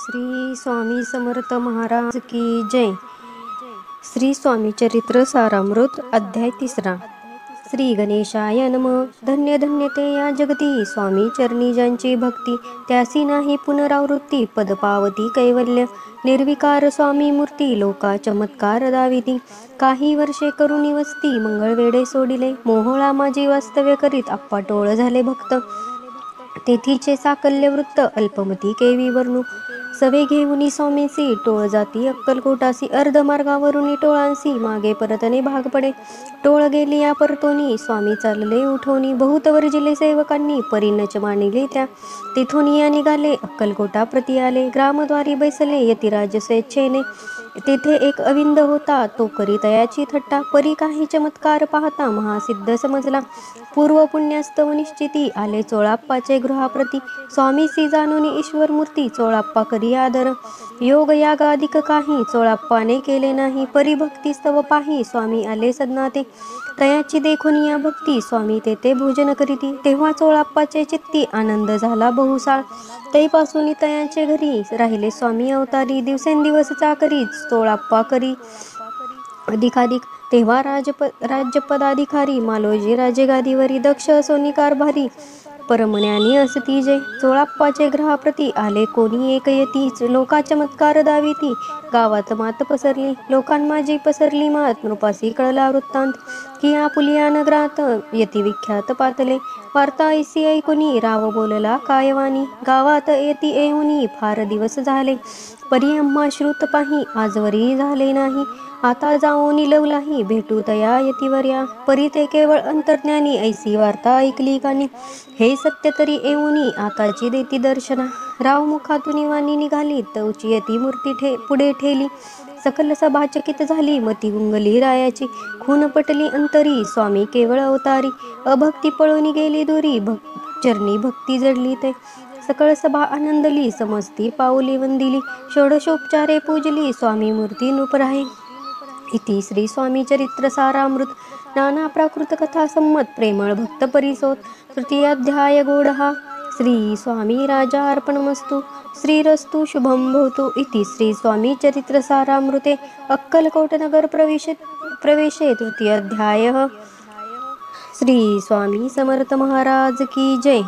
श्री स्वामी समर्थ महाराज की जय। श्री स्वामी चरित्र सारामृत अध्याय 3। श्री गणेशाय नमः। धन्य धन्य ते या जगती स्वामी चरणी ज्यांची भक्ती, त्यासी नाही पुनरावृत्ती पद पावती कैवल्य। निर्विकार स्वामी मूर्ती लोका चमत्कार दाविती, काही वर्षे करुणी वस्ती मंगळ वेडे सोडिले। मोहोळा माझी वास्तव्य करीत आप्पा टोळ झाले भक्त, तेथीचे साकल्य वृत्त अल्पमती केवी वर्णू। सवे घेऊनी स्वामींसी टोळ जाती अक्कलकोटासी, अर्धमार्गावरुनी टोळांसी मागे परतणे भाग पडे। टोळ गेली या परतोनी स्वामी चालले उठोनी, बहुत वर्जिले सेवकांनी परिणच मानिले त्या। तिथून या निघाले अक्कलकोटा प्रति आले, ग्रामद्वारी बैसले यतिराज स्वेच्छेने। तेथे एक अविंद होता तो करी तयाची थट्टा, परी काही चमत्कार पाहता महासिद्ध समजला। पूर्व पुण्यास्तव निश्चिती आले चोळाप्पाचे गृहाप्रती, स्वामीसी जाणून ईश्वर मूर्ती चोळाप्पा करी आदर। योग यागाधिक काही चोळाप्पाने केले नाही, परी भक्ती स्तव पाही स्वामी आले सज्ञाते। तयाची देखून या भक्ती स्वामी तेथे भोजन करीती, तेव्हा चोळाप्पाचे चित्ती आनंद झाला बहुसाळ। तैपासून तयाचे घरी राहिले स्वामी अवतारी, दिवसेंदिवस चाकरी चोळाप्पा करी अधिकाधिक। तेव्हा राज्यपदाधिकारी मालोजी राजे गादीवरी, दक्ष सोनी कारभारी परमज्ञानी असती जे। चोळाप्पाचे ग्रहाप्रती आले कोणी एक यतीच, लोका चमत्कार दाविती गावात मात पसरली। लोकांमाजी पसरली मात नृपासी कळला वृत्तांत, की आपुलिया नगरात यती विख्यात पातले। वार्ता ऐसी ऐकुनी राव बोलला कायवानी, गावात यती येऊनी फार दिवस झाले। परी आम्हा श्रुत पाही आजवरी झाले नाही, आता जाऊन लवलाही भेटू तया यतिवर्या। परी ते केवळ अंतर्ज्ञानी ऐसी वार्ता ऐकली कानी, हे सत्य तरी येऊनी आताची देती दर्शना। राव मुखातून वाणी निघाली तवची यती मूर्ती पुढे ठेली। सकल सभा चकित झाली मती गुंगली रायाची, खून पटली अंतरी स्वामी केवळ अवतारी। अभक्ती पळून गेली दुरी चरणी भक्ती जडली ते, सकळ सभा आनंदली समस्ती पाऊली वंदिली। षोडशोपचारे पूजली स्वामी मूर्ती नृपराहे, इति श्री स्वामी चरित्र सारामृत। नाना प्राकृत कथा संमत प्रेमळ भक्त परिसोत, तृतीयाध्याय गोडहा। श्री स्वामी राजा अर्पणमस्तु। श्रीरस्तु शुभम भवतु। इति श्री स्वामी चरित्र सारामृते अक्कलकोट नगर प्रवेशे तृतीयाध्यायः। श्री स्वामी समर्थ महाराज की जय।